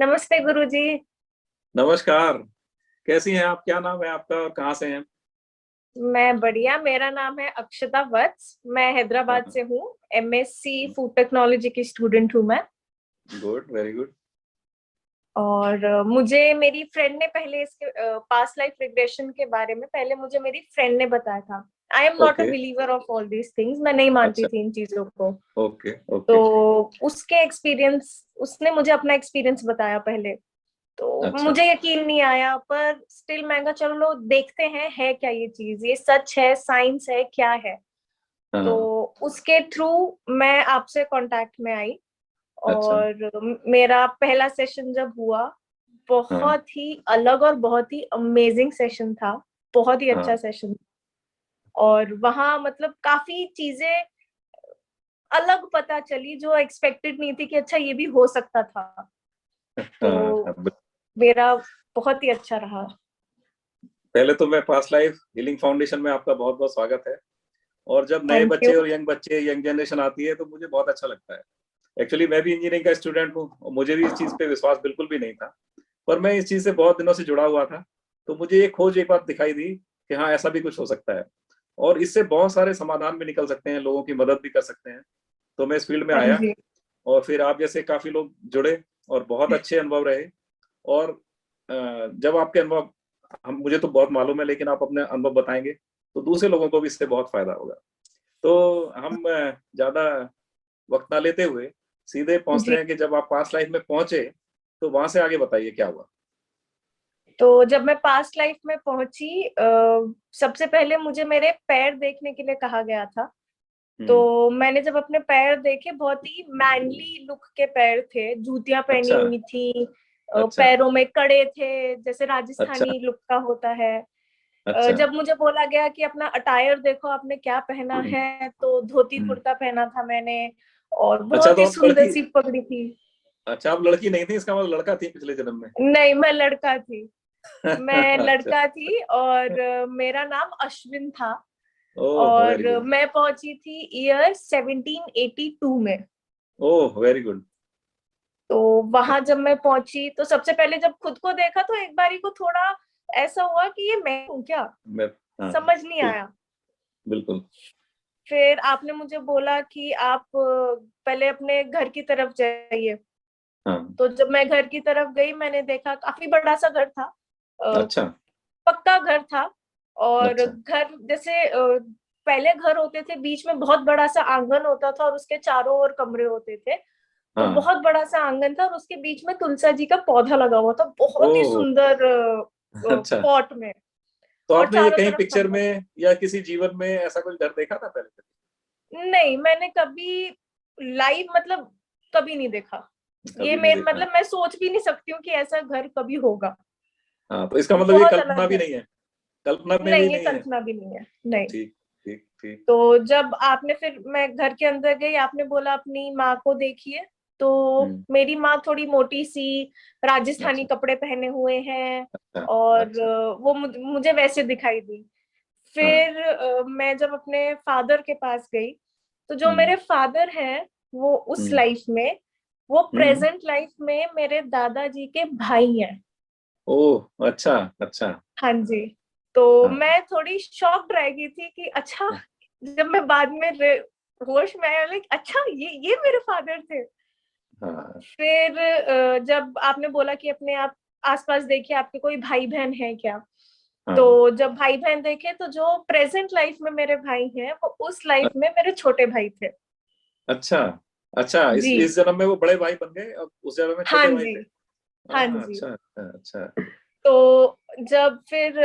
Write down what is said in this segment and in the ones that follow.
नमस्ते गुरुजी। नमस्कार। कैसी हैं आप? क्या नाम है आपका और कहाँ से हैं? मैं बढ़िया। मेरा नाम है अक्षता वत्स। मैं हैदराबाद हाँ। से हूँ। एमएससी फूड टेक्नोलॉजी की स्टूडेंट हूँ मैं। Good, very good. और मुझे मेरी फ्रेंड ने पहले इसके पास्ट लाइफ रिग्रेशन के बारे में पहले मुझे मेरी फ्रेंड ने बताया था। I am not a okay. Believer of all these things. मैं नहीं मानती अच्छा। थी इन चीजों को। ओके तो ओके। उसके एक्सपीरियंस उसने मुझे अपना एक्सपीरियंस बताया पहले। तो अच्छा। मुझे यकीन नहीं आया, पर स्टिल मैं कहा चलो देखते हैं है क्या ये चीज, ये सच है, साइंस है, क्या है। तो हाँ। उसके थ्रू मैं आपसे कांटेक्ट में आई। अच्छा। और मेरा पहला सेशन जब हुआ, हाँ। बहुत ही अलग और बहुत ही अमेजिंग सेशन था। बहुत ही अच्छा हाँ। सेशन। और वहां मतलब काफी चीजें अलग पता चली जो एक्सपेक्टेड नहीं थी कि अच्छा ये भी हो सकता था। हाँ। तो मेरा बहुत ही अच्छा रहा। पहले तो मैं पास्ट लाइफ हीलिंग फाउंडेशन में आपका बहुत बहुत स्वागत है। और जब नए थैंक यू। बच्चे और यंग बच्चे, यंग जनरेशन आती है तो मुझे बहुत अच्छा लगता है। एक्चुअली मैं भी इंजीनियरिंग का स्टूडेंट हूँ और मुझे भी इस चीज पे विश्वास बिल्कुल भी नहीं था। पर मैं इस चीज से बहुत दिनों से जुड़ा हुआ था। तो मुझे ये खोज एक बात दिखाई दी कि हाँ, ऐसा भी कुछ हो सकता है और इससे बहुत सारे समाधान भी निकल सकते हैं, लोगों की मदद भी कर सकते हैं। तो मैं इस फील्ड में हाँ आया जी। और फिर आप जैसे काफी लोग जुड़े और बहुत अच्छे अनुभव रहे। और जब आपके अनुभव, हम मुझे तो बहुत मालूम है, लेकिन आप अपने अनुभव बताएंगे तो दूसरे लोगों को भी इससे बहुत फायदा होगा। तो हम ज्यादा वक्त ना लेते हुए सीधे पहुंचते जी। हैं कि जब आप पास्ट लाइफ में पहुंचे तो वहां से आगे बताइए क्या हुआ। तो जब मैं पास्ट लाइफ में पहुंची, सबसे पहले मुझे मेरे पैर देखने के लिए कहा गया था। हम्म। तो मैंने जब अपने पैर देखे, बहुत ही मैनली लुक के पैर थे, जूतियां पहनी अच्छा। हुई थी। अच्छा। पैरों में कड़े थे, जैसे अच्छा। राजस्थानी लुक का होता है। अच्छा। जब मुझे बोला गया कि अपना अटायर देखो आपने क्या पहना हम्म। है, तो धोती हम्म। कुर्ता पहना था मैंने। और अच्छा, बहुत तो ही आप सुंदर लड़की? सी पगड़ी थी। अच्छा, आप लड़की नहीं थी, इसका मतलब लड़का थी पिछले जन्म में। नहीं, मैं लड़का थी। मैं अच्छा। लड़का थी और मेरा नाम अश्विन था। ओह, वेरी और गुड। मैं पहुंची थी ईयर 1782 में। ओह, वेरी गुड। तो वहां जब मैं पहुंची तो सबसे पहले जब खुद को देखा तो एक बारी को थोड़ा ऐसा हुआ कि ये मैं हूँ क्या। मैं, हाँ, समझ नहीं बिल्कुल। आया। बिल्कुल। फिर आपने मुझे बोला कि आप पहले अपने घर की तरफ जाइए। हाँ। तो जब मैं घर की तरफ गई, मैंने देखा काफी बड़ा सा घर था। अ, अच्छा। पक्का घर था। और अच्छा। घर जैसे पहले घर होते थे, बीच में बहुत बड़ा सा आंगन होता था और उसके चारों ओर कमरे होते थे। तो हाँ। बहुत बड़ा सा आंगन था और उसके बीच में तुलसा जी का पौधा लगा हुआ था, बहुत ही ओह। सुंदर अच्छा, पॉट में। तो और आपने ये चारों कहीं तरफ पिक्चर कमरा। में या किसी जीवन में ऐसा कुछ घर देखा था पहले? नहीं, मैंने कभी लाइव मतलब कभी नहीं देखा। ये कभी नहीं मेरे देखा। मतलब मैं सोच भी नहीं सकती हूँ कि ऐसा घर कभी होगा। हाँ, तो इसका मतलब ये बहुत कल्पना अलग भी है। नहीं है। कल्पना में भी नहीं, ये नहीं है। कल्पना भी नहीं है, नहीं। ठीक ठीक ठीक। तो जब आपने फिर मैं घर के अंदर गई, आपने बोला अपनी माँ को देखिए। तो हम्म। मेरी माँ थोड़ी मोटी सी, राजस्थानी अच्छा। कपड़े पहने हुए हैं। अच्छा। और अच्छा। वो मुझे वैसे दिखाई दी। हाँ। फिर मैं जब अपने फादर के पास गई, तो जो हम्म। मेरे फादर हैं वो उस हम्म। लाइफ में, वो हम्म। प्रेजेंट लाइफ में मेरे दादाजी के भाई हैं। ओह, अच्छा। अच्छा। हाँ जी। तो हाँ। मैं थोड़ी शॉक्ड रह गई थी कि अच्छा, जब मैं बाद में होश में आया, लाइक अच्छा ये मेरे फादर थे। हाँ। फिर जब आपने बोला कि अपने आप आसपास देखिए आपके कोई भाई बहन है क्या। तो हाँ। जब भाई बहन देखे, तो जो प्रेजेंट लाइफ में मेरे भाई हैं वो उस लाइफ में मेरे छोटे भाई थे। अच्छा। अच्छा, जी। इस जन्म में वो बड़े भाई बन गए और उस जन्म में हाँ छोटे भाई जी। थे। हाँ हाँ, जी। अच्छा अच्छा अच्छा। तो जब फिर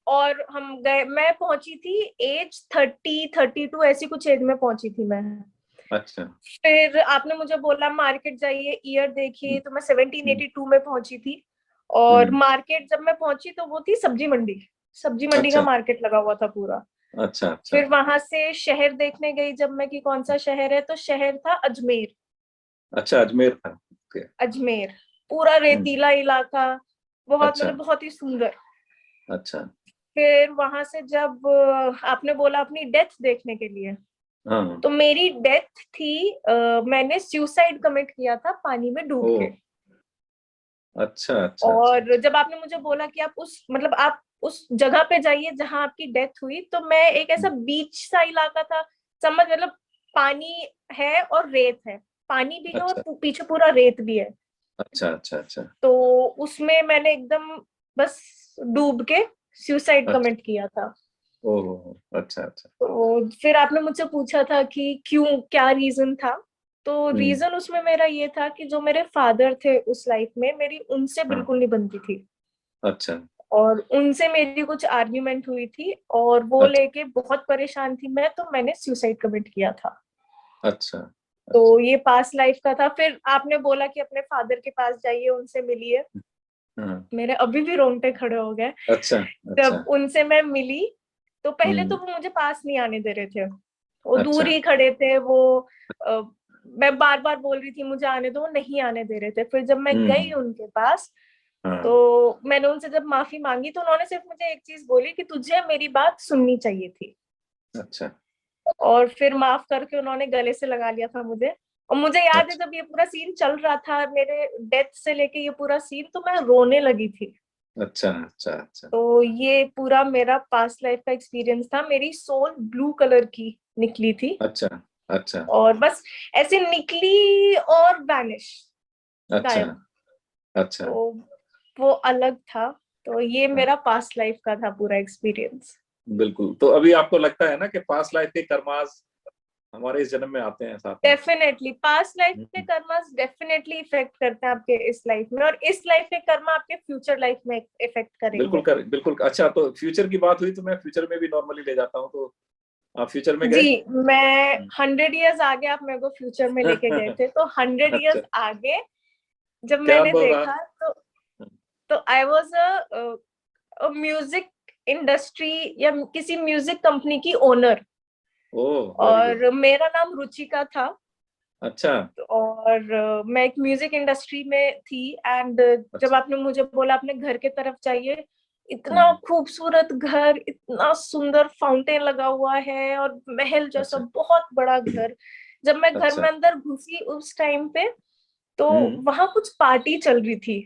और हम गए, मैं पहुंची थी एज 32 ऐसी कुछ एज में पहुंची थी मैं। अच्छा। फिर आपने मुझे बोला मार्केट जाइए, ईयर देखिए, हम्म। तो मैं सेवनटीन हम्म। एटी टू में पहुंची थी। और हम्म। मार्केट जब मैं पहुंची तो वो थी सब्जी मंडी। सब्जी मंडी का अच्छा। मार्केट लगा हुआ था पूरा। अच्छा। अच्छा। फिर वहां से शहर देखने गई जब मैं कि कौन सा शहर है, तो शहर था अजमेर। अच्छा, अजमेर था। ओके। अजमेर पूरा हम्म। रेतीला इलाका, बहुत अच्छा। मतलब बहुत ही सुंदर। अच्छा। फिर वहां से जब आपने बोला अपनी डेथ देखने के लिए, हाँ। तो मेरी डेथ थी, मैंने सुसाइड कमिट किया था पानी में डूब ओ। के। अच्छा अच्छा अच्छा। और जब आपने मुझे बोला कि आप उस मतलब आप उस जगह पे जाइए जहां आपकी डेथ हुई, तो मैं एक ऐसा बीच सा इलाका था, समझ मतलब पानी है और रेत है, पानी भी है और अच्छा पीछे पूरा रेत भी है। अच्छा अच्छा अच्छा तो उसमें मैंने एकदम बस डूब के सुसाइड अच्छा। कमिट किया था। ओहो, अच्छा अच्छा। तो फिर आपने मुझसे पूछा था कि क्यों, क्या रीजन था। तो हम्म। रीजन उसमें मेरा ये था कि जो मेरे फादर थे उस लाइफ में, मेरी उनसे हाँ। बिल्कुल नहीं बनती थी। अच्छा और उनसे मेरी कुछ आर्ग्यूमेंट हुई थी और वो अच्छा लेके बहुत परेशान थी मैं, तो मैंने सुसाइड कमिट किया था। अच्छा अच्छा। तो ये पास्ट लाइफ का था। फिर आपने बोला कि अपने फादर के पास जाइए, उनसे मिलिए। हाँ। मेरे अभी भी रोंगटे खड़े हो गए अच्छा अच्छा। जब उनसे मैं मिली। तो पहले तो हम्म। वो मुझे पास नहीं आने दे रहे थे, वो दूर अच्छा। ही खड़े थे। वो अ, मैं बार बार बोल रही थी मुझे आने दो, वो नहीं आने दे रहे थे। फिर जब मैं गई हम्म। उनके पास, हाँ। तो मैंने उनसे जब माफी मांगी, तो उन्होंने सिर्फ मुझे एक चीज बोली कि तुझे मेरी बात सुननी चाहिए थी। अच्छा और फिर माफ करके उन्होंने गले से लगा लिया था मुझे। और मुझे याद है अच्छा जब ये पूरा सीन चल रहा था, मेरे डेथ से लेके ये पूरा सीन, तो मैं रोने लगी थी। अच्छा अच्छा अच्छा तो ये पूरा मेरा पास्ट लाइफ का एक्सपीरियंस था। मेरी सोल ब्लू कलर की निकली थी, अच्छा अच्छा और बस ऐसे निकली और वैनिश, अच्छा गायब। अच्छा। तो वो अलग था। तो ये हाँ, मेरा पास्ट लाइफ का था पूरा एक्सपीरियंस। बिल्कुल। तो अभी आपको लगता है ना कि पास्ट लाइफ के कर्मास हमारे इस जन्म में आते हैं साथ में? डेफिनेटली पास्ट लाइफ के हम्म। कर्मास डेफिनेटली इफेक्ट करते हैं आपके इस लाइफ में, और इस लाइफ के कर्मा आपके फ्यूचर लाइफ में इफेक्ट करेंगे। बिल्कुल। अच्छा, तो फ्यूचर की बात हुई तो मैं फ्यूचर में भी नॉर्मली ले जाता हूँ, तो आप फ्यूचर में जी, गए? मैं 100 ईयर्स आगे आप मेरे को फ्यूचर में लेके गए थे, तो 100 ईयर्स अच्छा, आगे जब क्या मैंने अनुभव रहा? देखा, तो I was a music industry या किसी म्यूजिक कंपनी की ओनर। ओह, वेरी गुड। और मेरा नाम रुचिका था। अच्छा और मैं एक म्यूजिक इंडस्ट्री में थी। एंड जब अच्छा। आपने मुझे बोला अपने घर के तरफ जाइए, इतना हम्म। खूबसूरत घर, इतना सुंदर फाउंटेन लगा हुआ है और महल जैसा अच्छा बहुत बड़ा घर। जब मैं घर अच्छा। में अंदर घुसी उस टाइम पे, तो हम्म। वहां कुछ पार्टी चल रही थी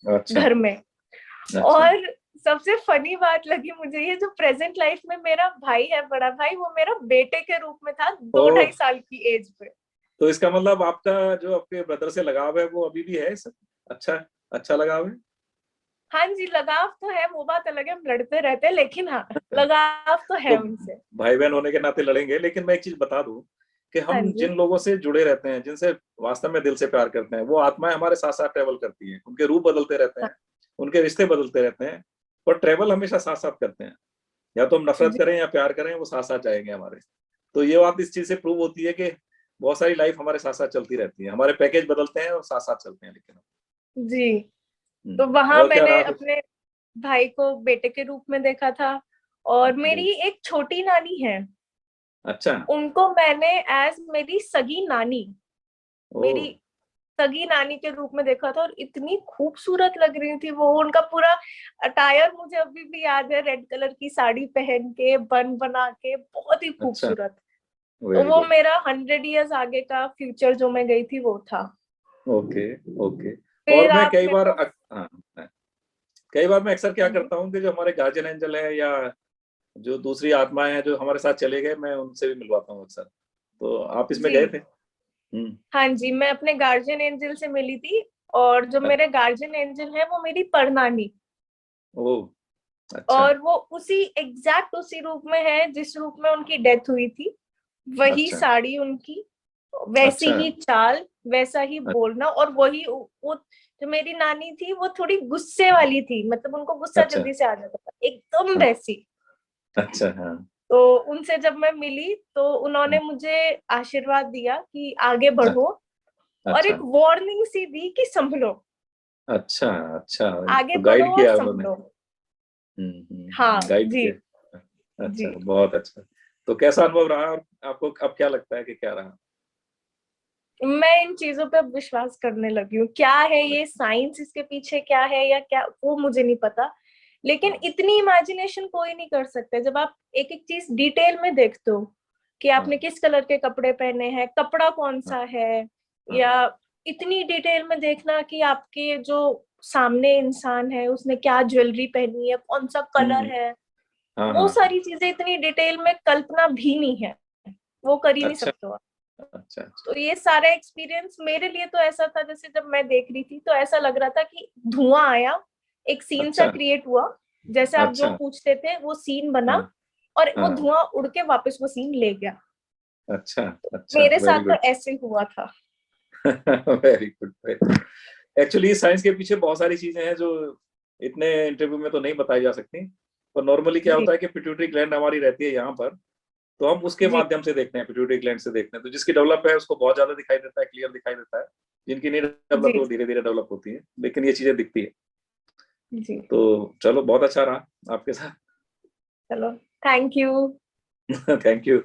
अच्छा घर में। अच्छा और सबसे फनी बात लगी मुझे, ये जो प्रेजेंट लाइफ में मेरा भाई है, बड़ा भाई, वो मेरा बेटे के रूप में था, दो ओह, ढाई साल की एज पे। तो इसका मतलब आपका जो आपके ब्रदर से लगाव है वो अभी भी है सब? अच्छा, अच्छा लगाव है। हाँ जी, लगाव तो है, वो बात अलग है, हम लड़ते रहते हैं, लेकिन हाँ, लगाव तो तो है उनसे। भाई बहन होने के नाते लड़ेंगे, लेकिन मैं एक चीज बता दूं कि हाँ हम जी। जिन लोगों से जुड़े रहते हैं, जिनसे वास्तव में दिल से प्यार करते हैं, वो आत्माएं हमारे साथ साथ ट्रेवल करती हैं। उनके रूप बदलते रहते हाँ हैं, उनके रिश्ते बदलते रहते हैं, पर ट्रेवल हमेशा साथ साथ करते हैं। या तो हम नफरत जी। करें या प्यार करें, वो साथ साथ जाएंगे हमारे। तो ये बात इस चीज से प्रूव होती है कि बहुत सारी लाइफ हमारे साथ साथ चलती रहती है, हमारे पैकेज बदलते हैं और साथ साथ चलते हैं, लेकिन जी, तो वहां और क्या मैंने रहा फिर? अपने भाई को बेटे के रूप में देखा था। और जी। मेरी एक छोटी नानी है, अच्छा। उनको मैंने एज मेरी सगी नानी, ओ। मेरी सगी नानी के रूप में देखा था। और इतनी खूबसूरत लग रही थी वो, उनका पूरा अटायर मुझे अभी भी याद है, रेड कलर की साड़ी पहन के, बन बना के, बहुत ही अच्छा, खूबसूरत। तो वेरी वो गुड। मेरा 100 ईयर्स आगे का फ्यूचर जो मैं गई थी वो था। Okay okay. और फिर मैं आप कई मेरे बार को। हाँ, कई बार मैं अक्सर क्या हाँ जी। करता हूँ कि जो हमारे गार्जियन एंजल है या जो दूसरी आत्माएं हैं जो हमारे साथ चले गए, मैं उनसे भी मिलवाता हूँ अक्सर। तो आप इसमें जी, गए थे? हम्म। हाँ जी, मैं अपने गार्जियन एंजल से मिली थी। और जो मेरे गार्जियन एंजल है वो मेरी परनानी। ओ, अच्छा और वो उसी एग्जैक्ट उसी रूप में है जिस रूप में उनकी डेथ हुई थी। वही अच्छा साड़ी उनकी, वैसी अच्छा ही चाल, वैसा ही अच्छा बोलना, और वही वो जो मेरी नानी थी वो थोड़ी गुस्से वाली थी, मतलब उनको गुस्सा अच्छा। जल्दी से आ जाता था, एकदम हाँ, वैसी। अच्छा हाँ तो उनसे जब मैं मिली, तो उन्होंने हाँ, मुझे आशीर्वाद दिया कि आगे बढ़ो, और अच्छा एक वार्निंग सी दी कि संभलो, अच्छा अच्छा। आगे तो बढ़ो गाइड और किया उन्होंने? संभलो। हाँ गाइड जी। किया। अच्छा, जी, बहुत अच्छा। तो कैसा अनुभव रहा, और आपको अब क्या लगता है कि क्या रहा? मैं इन चीजों पे अब विश्वास करने लगी हूँ। क्या है ये साइंस, इसके पीछे क्या है या क्या, वो मुझे नहीं पता। लेकिन हाँ इतनी इमेजिनेशन कोई नहीं कर सकता जब आप एक एक चीज डिटेल में देखते हो, कि आपने हाँ किस कलर के कपड़े पहने हैं, कपड़ा कौन हाँ सा है, हाँ या इतनी डिटेल में देखना कि आपके जो सामने इंसान है, उसने क्या ज्वेलरी पहनी है, कौन सा कलर है, हाँ वो हाँ। सारी चीजें इतनी डिटेल में कल्पना भी नहीं है, वो कर ही नहीं अच्छा सकते हो आप। अच्छा अच्छा। तो ये सारा एक्सपीरियंस मेरे लिए तो ऐसा था, जैसे जब मैं देख रही थी तो ऐसा लग रहा था कि धुआं आया, एक सीन सा अच्छा क्रिएट हुआ, जैसे आप जो अच्छा। पूछते थे वो सीन बना, हाँ और वो हाँ। धुआं उड़ के वापस वो सीन ले गया। अच्छा अच्छा। मेरे साथ वेरी तो गुड। ऐसे हुआ था। Very good. एक्चुअली साइंस के पीछे बहुत सारी चीजें हैं जो इतने इंटरव्यू में तो नहीं बताई जा सकती। पर नॉर्मली क्या जी होता है कि पिट्यूटरी ग्लैंड हमारी रहती है यहाँ पर, तो हम उसके जी माध्यम से देखते हैं, पिट्यूटरी ग्लैंड से देखते हैं। तो जिसकी डेवलप है उसको बहुत ज्यादा दिखाई देता है, क्लियर दिखाई देता है। जिनकी नहीं डेवलप जी वो धीरे धीरे डेवलप होती है, लेकिन ये चीजें दिखती है। जी। तो चलो, बहुत अच्छा रहा आपके साथ। चलो, थैंक यू। Thank you.